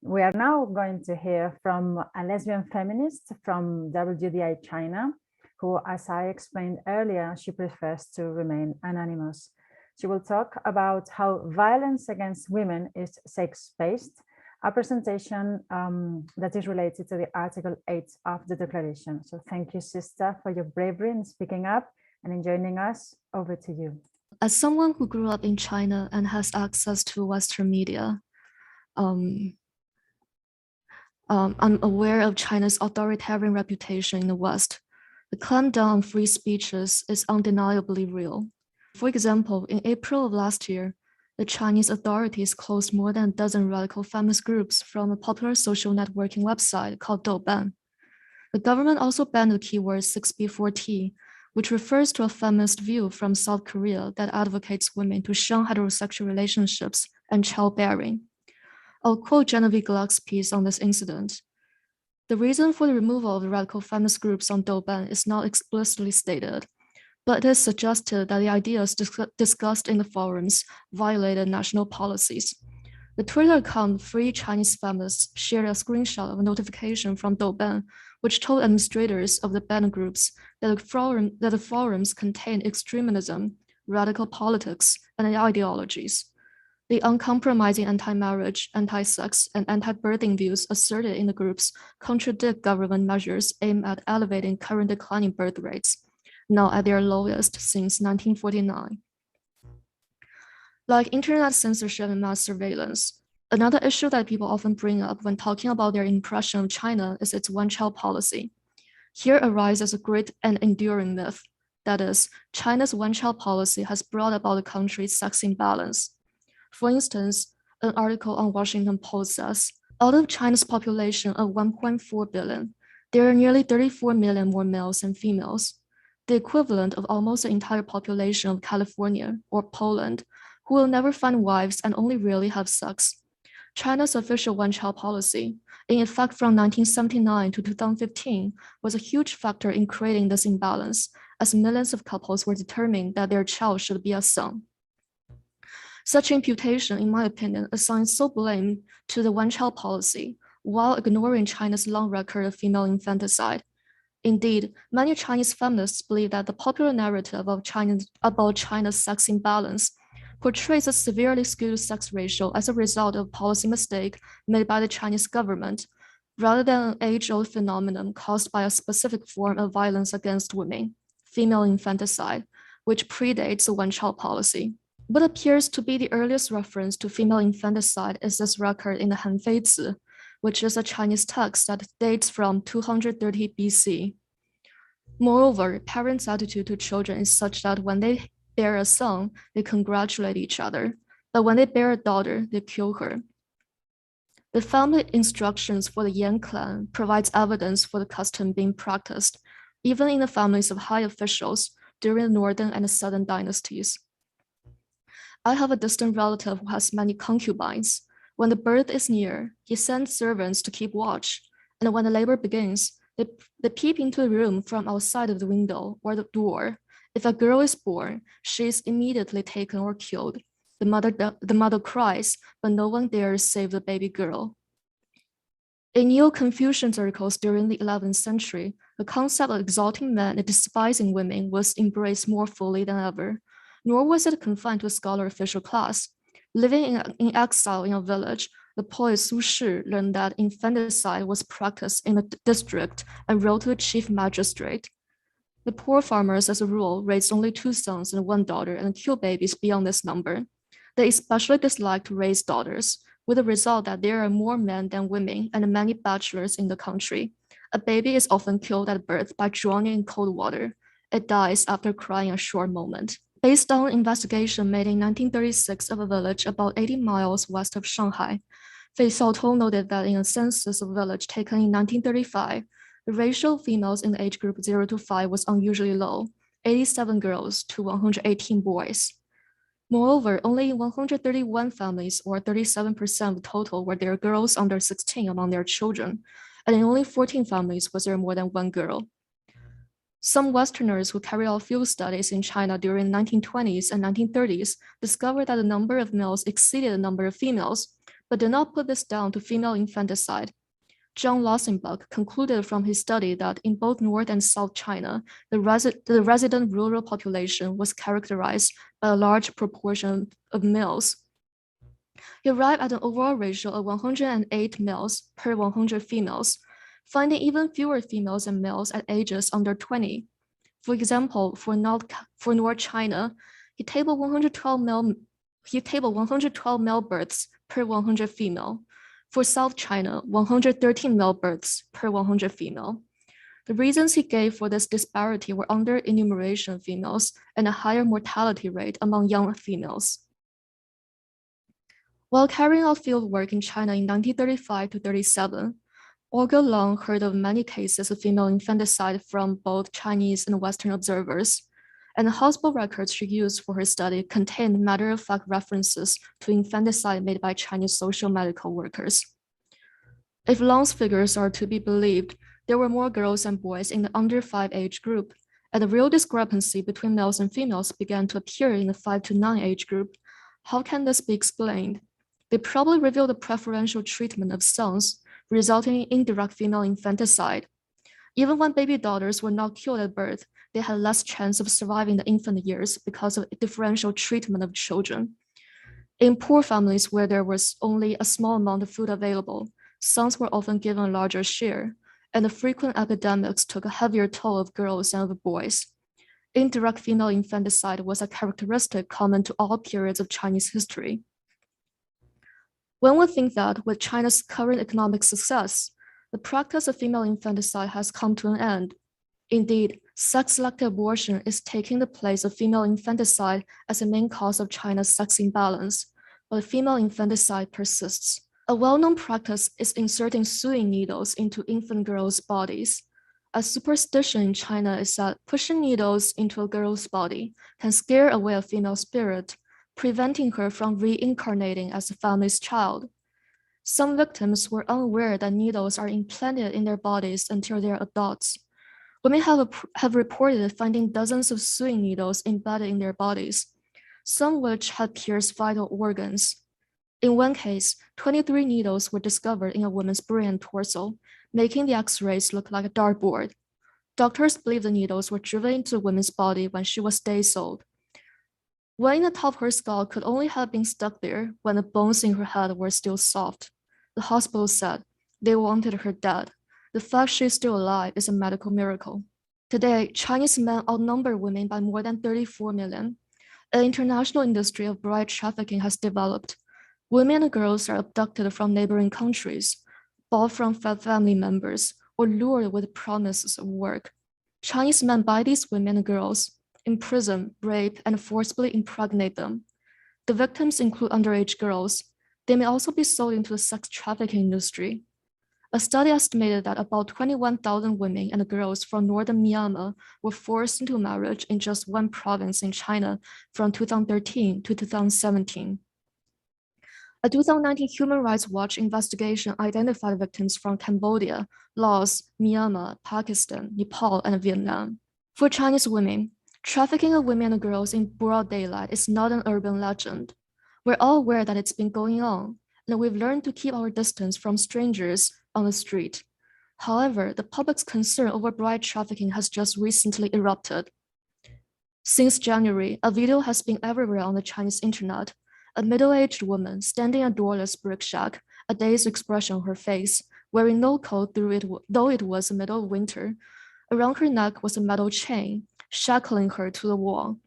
We are now going to hear from a lesbian feminist from WDI China, who, as I explained earlier, she prefers to remain anonymous. She will talk about how violence against women is sex-based, a presentation that is related to the Article 8 of the Declaration. So thank you, sister, for your bravery in speaking up and in joining us. Over to you. As someone who grew up in China and has access to Western media, I'm aware of China's authoritarian reputation in the West. The clampdown on free speeches is undeniably real. For example, in April of last year, the Chinese authorities closed more than a dozen radical feminist groups from a popular social networking website called Douban. The government also banned the keyword 6B4T, which refers to a feminist view from South Korea that advocates women to shun heterosexual relationships and childbearing. I'll quote Genevieve Gluck's piece on this incident. The reason for the removal of the radical feminist groups on Douban is not explicitly stated, but it is suggested that the ideas discussed in the forums violated national policies. The Twitter account Free Chinese Feminists shared a screenshot of a notification from Douban, which told administrators of the banned groups that the forums contained extremism, radical politics, and ideologies. The uncompromising anti-marriage, anti-sex, and anti-birthing views asserted in the groups contradict government measures aimed at elevating current declining birth rates, now at their lowest since 1949. Like internet censorship and mass surveillance, another issue that people often bring up when talking about their impression of China is its one-child policy. Here arises a great and enduring myth, that is, China's one-child policy has brought about the country's sex imbalance. For instance, an article on Washington Post says, out of China's population of 1.4 billion, there are nearly 34 million more males than females, the equivalent of almost the entire population of California or Poland, who will never find wives and only rarely have sex. China's official one-child policy, in effect from 1979 to 2015, was a huge factor in creating this imbalance, as millions of couples were determined that their child should be a son. Such imputation, in my opinion, assigns sole blame to the one-child policy, while ignoring China's long record of female infanticide. Indeed, many Chinese feminists believe that the popular narrative of about China's sex imbalance portrays a severely skewed sex ratio as a result of policy mistake made by the Chinese government, rather than an age-old phenomenon caused by a specific form of violence against women, female infanticide, which predates the one-child policy. What appears to be the earliest reference to female infanticide is this record in the Hanfeizi, which is a Chinese text that dates from 230 BC. Moreover, parents' attitude to children is such that when they bear a son, they congratulate each other, but when they bear a daughter, they kill her. The family instructions for the Yan clan provides evidence for the custom being practiced, even in the families of high officials during the northern and the southern dynasties. I have a distant relative who has many concubines. When the birth is near, he sends servants to keep watch, and when the labor begins, they peep into the room from outside of the window or the door. If a girl is born, she is immediately taken or killed. The mother cries, but no one dares save the baby girl. In Neo-Confucian circles during the 11th century, the concept of exalting men and despising women was embraced more fully than ever, nor was it confined to a scholar official class. Living in exile in a village, the poet Su Shi learned that infanticide was practiced in the district and wrote to the chief magistrate. The poor farmers, as a rule, raised only 2 sons and 1 daughter and killed babies beyond this number. They especially disliked to raise daughters, with the result that there are more men than women and many bachelors in the country. A baby is often killed at birth by drowning in cold water. It dies after crying a short moment. Based on an investigation made in 1936 of a village about 80 miles west of Shanghai, Fei Xiaotou noted that in a census of a village taken in 1935, the ratio of females in the age group 0 to 5 was unusually low, 87 girls to 118 boys. Moreover, only in 131 families, or 37% of the total, were there girls under 16 among their children, and in only 14 families was there more than 1 girl. Some Westerners who carried out field studies in China during the 1920s and 1930s discovered that the number of males exceeded the number of females, but did not put this down to female infanticide. John Lassenbach concluded from his study that in both North and South China, the resident rural population was characterized by a large proportion of males. He arrived at an overall ratio of 108 males per 100 females, finding even fewer females than males at ages under 20. For example, for North China, he tabled 112 male births per 100 female. For South China, 113 male births per 100 female. The reasons he gave for this disparity were under-enumeration of females and a higher mortality rate among young females. While carrying out field work in China in 1935 to 37, Olga Long heard of many cases of female infanticide from both Chinese and Western observers, and the hospital records she used for her study contained matter-of-fact references to infanticide made by Chinese social medical workers. If Long's figures are to be believed, there were more girls than boys in the under 5 age group, and the real discrepancy between males and females began to appear in the 5 to 9 age group. How can this be explained? They probably reveal the preferential treatment of sons, resulting in indirect female infanticide. Even when baby daughters were not killed at birth, they had less chance of surviving the infant years because of differential treatment of children. In poor families where there was only a small amount of food available, sons were often given a larger share, and the frequent epidemics took a heavier toll of girls than of boys. Indirect female infanticide was a characteristic common to all periods of Chinese history. One would think that with China's current economic success, the practice of female infanticide has come to an end. Indeed, sex-selective abortion is taking the place of female infanticide as the main cause of China's sex imbalance, but female infanticide persists. A well-known practice is inserting sewing needles into infant girls' bodies. A superstition in China is that pushing needles into a girl's body can scare away a female spirit, preventing her from reincarnating as the family's child. Some victims were unaware that needles are implanted in their bodies until they are adults. Women have reported finding dozens of sewing needles embedded in their bodies, some which had pierced vital organs. In one case, 23 needles were discovered in a woman's brain and torso, making the X-rays look like a dartboard. Doctors believe the needles were driven into the woman's body when she was day-old. One in the top of her skull could only have been stuck there when the bones in her head were still soft. The hospital said they wanted her dead. The fact she's still alive is a medical miracle. Today, Chinese men outnumber women by more than 34 million. An international industry of bride trafficking has developed. Women and girls are abducted from neighboring countries, bought from family members, or lured with promises of work. Chinese men buy these women and girls, imprison, rape, and forcibly impregnate them. The victims include underage girls. They may also be sold into the sex trafficking industry. A study estimated that about 21,000 women and girls from northern Myanmar were forced into marriage in just one province in China from 2013 to 2017. A 2019 Human Rights Watch investigation identified victims from Cambodia, Laos, Myanmar, Pakistan, Nepal, and Vietnam. For Chinese women, trafficking of women and girls in broad daylight is not an urban legend. We're all aware that it's been going on, and we've learned to keep our distance from strangers on the street. However, the public's concern over bride trafficking has just recently erupted. Since January, a video has been everywhere on the Chinese internet. A middle-aged woman standing in a doorless brick shack, a dazed expression on her face, wearing no coat though it was the middle of winter. Around her neck was a metal chain, shackling her to the wall.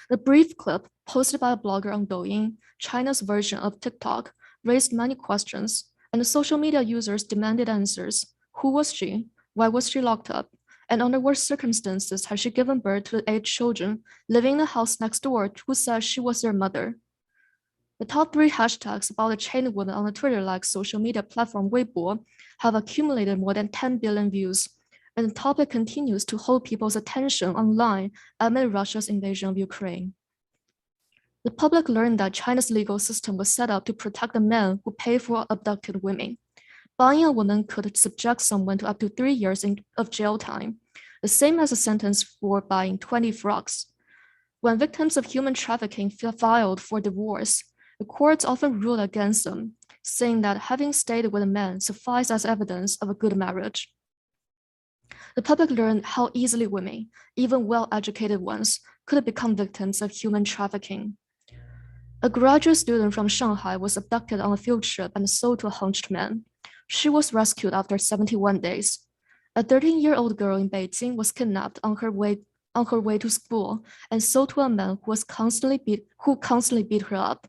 The brief clip, posted by a blogger on Douyin, China's version of TikTok, raised many questions, and the social media users demanded answers. Who was she? Why was she locked up? And under what circumstances had she given birth to 8 children living in the house next door who said she was their mother? The top 3 hashtags about the chained woman on the Twitter-like social media platform Weibo have accumulated more than 10 billion views, and the topic continues to hold people's attention online amid Russia's invasion of Ukraine. The public learned that China's legal system was set up to protect the men who pay for abducted women. Buying a woman could subject someone to up to 3 years of jail time, the same as a sentence for buying 20 frogs. When victims of human trafficking filed for divorce, The courts often ruled against them, saying that having stayed with a man sufficed as evidence of a good marriage. The public learned how easily women, even well-educated ones, could become victims of human trafficking. A graduate student from Shanghai was abducted on a field trip and sold to a hunched man. She was rescued after 71 days. A 13-year-old girl in Beijing was kidnapped on her way to school and sold to a man who constantly beat her up.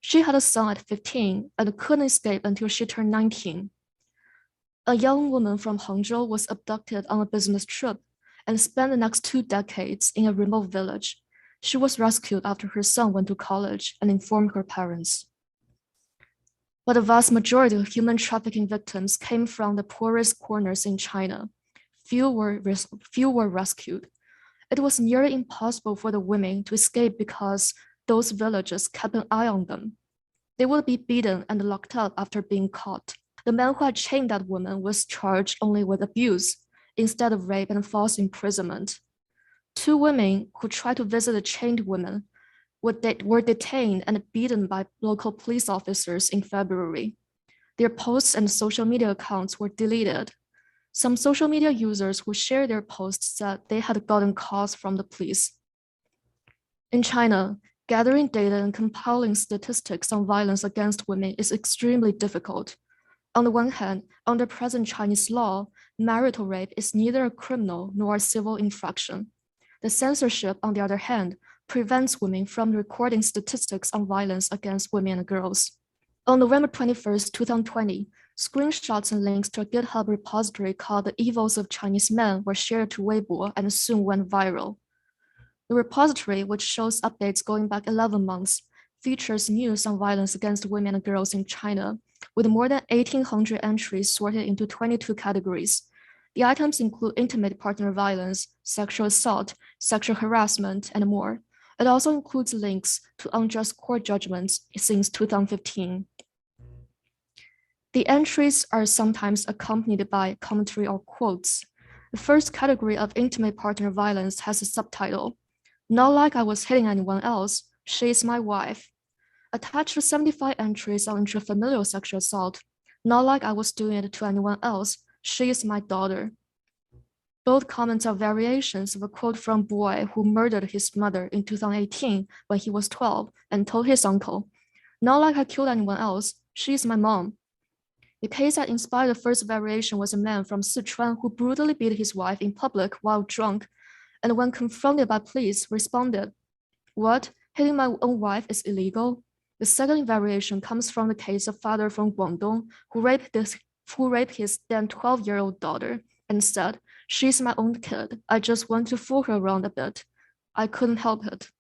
She had a son at 15 and couldn't escape until she turned 19. A young woman from Hangzhou was abducted on a business trip and spent the next 2 decades in a remote village. She was rescued after her son went to college and informed her parents. But the vast majority of human trafficking victims came from the poorest corners in China. Few were rescued. It was nearly impossible for the women to escape because those villages kept an eye on them. They would be beaten and locked up after being caught. The man who had chained that woman was charged only with abuse instead of rape and false imprisonment. 2 women who tried to visit the chained woman were detained and beaten by local police officers in February. Their posts and social media accounts were deleted. Some social media users who shared their posts said they had gotten calls from the police. In China, gathering data and compiling statistics on violence against women is extremely difficult. On the one hand, under present Chinese law, marital rape is neither a criminal nor a civil infraction. The censorship, on the other hand, prevents women from recording statistics on violence against women and girls. On November 21st, 2020, screenshots and links to a GitHub repository called The Evils of Chinese Men were shared to Weibo and soon went viral. The repository, which shows updates going back 11 months, features news on violence against women and girls in China, with more than 1,800 entries sorted into 22 categories. The items include intimate partner violence, sexual assault, sexual harassment, and more. It also includes links to unjust court judgments since 2015. The entries are sometimes accompanied by commentary or quotes. The first category of intimate partner violence has a subtitle, "Not like I was hitting anyone else, she is my wife." Attached to 75 entries on intrafamilial sexual assault, "Not like I was doing it to anyone else, she is my daughter." Both comments are variations of a quote from a boy who murdered his mother in 2018 when he was 12 and told his uncle, "Not like I killed anyone else, she is my mom." The case that inspired the first variation was a man from Sichuan who brutally beat his wife in public while drunk, and when confronted by police, responded, "What? Hitting my own wife is illegal?" The second variation comes from the case of father from Guangdong who raped his then 12-year-old daughter and said, "She's my own kid. I just want to fool her around a bit. I couldn't help it."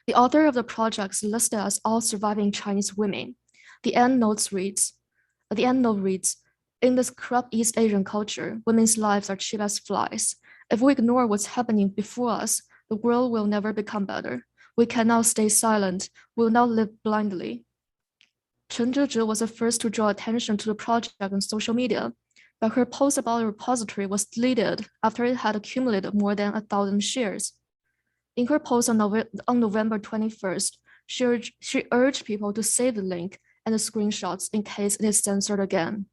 The author of the project is listed as all surviving Chinese women. The end note reads, "In this corrupt East Asian culture, women's lives are cheap as flies. If we ignore what's happening before us, the world will never become better. We cannot stay silent. We will not live blindly." Chen Zhizhi was the first to draw attention to the project on social media, but her post about the repository was deleted after it had accumulated more than 1,000 shares. In her post on November 21st, she urged people to save the link and the screenshots in case it is censored again.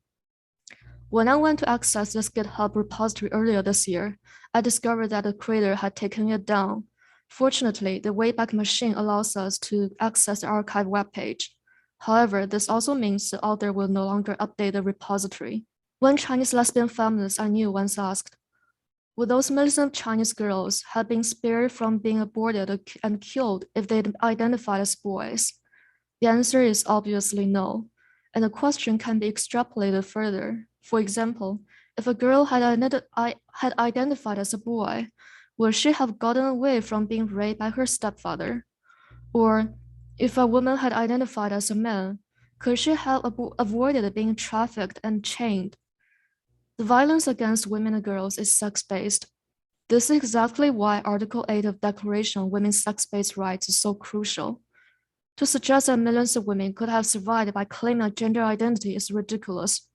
When I went to access this GitHub repository earlier this year, I discovered that the creator had taken it down. Fortunately, the Wayback Machine allows us to access the archive webpage. However, this also means the author will no longer update the repository. One Chinese lesbian feminist I knew once asked, "Would those millions of Chinese girls have been spared from being aborted and killed if they identified as boys?" The answer is obviously no, and the question can be extrapolated further. For example, if a girl had identified as a boy, would she have gotten away from being raped by her stepfather? Or if a woman had identified as a man, could she have avoided being trafficked and chained? The violence against women and girls is sex-based. This is exactly why Article 8 of Declaration on Women's Sex-Based Rights is so crucial. To suggest that millions of women could have survived by claiming a gender identity is ridiculous.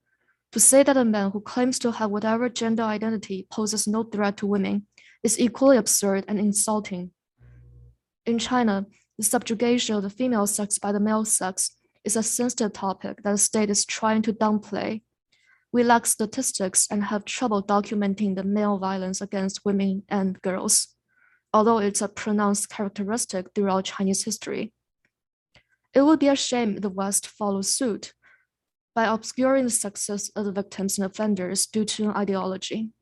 To say that a man who claims to have whatever gender identity poses no threat to women is equally absurd and insulting. In China, The subjugation of the female sex by the male sex is a sensitive topic that the state is trying to downplay. We lack statistics and have trouble documenting the male violence against women and girls, although it's a pronounced characteristic throughout Chinese history. It would be a shame if the West follows suit by obscuring the sexes of the victims and offenders due to ideology.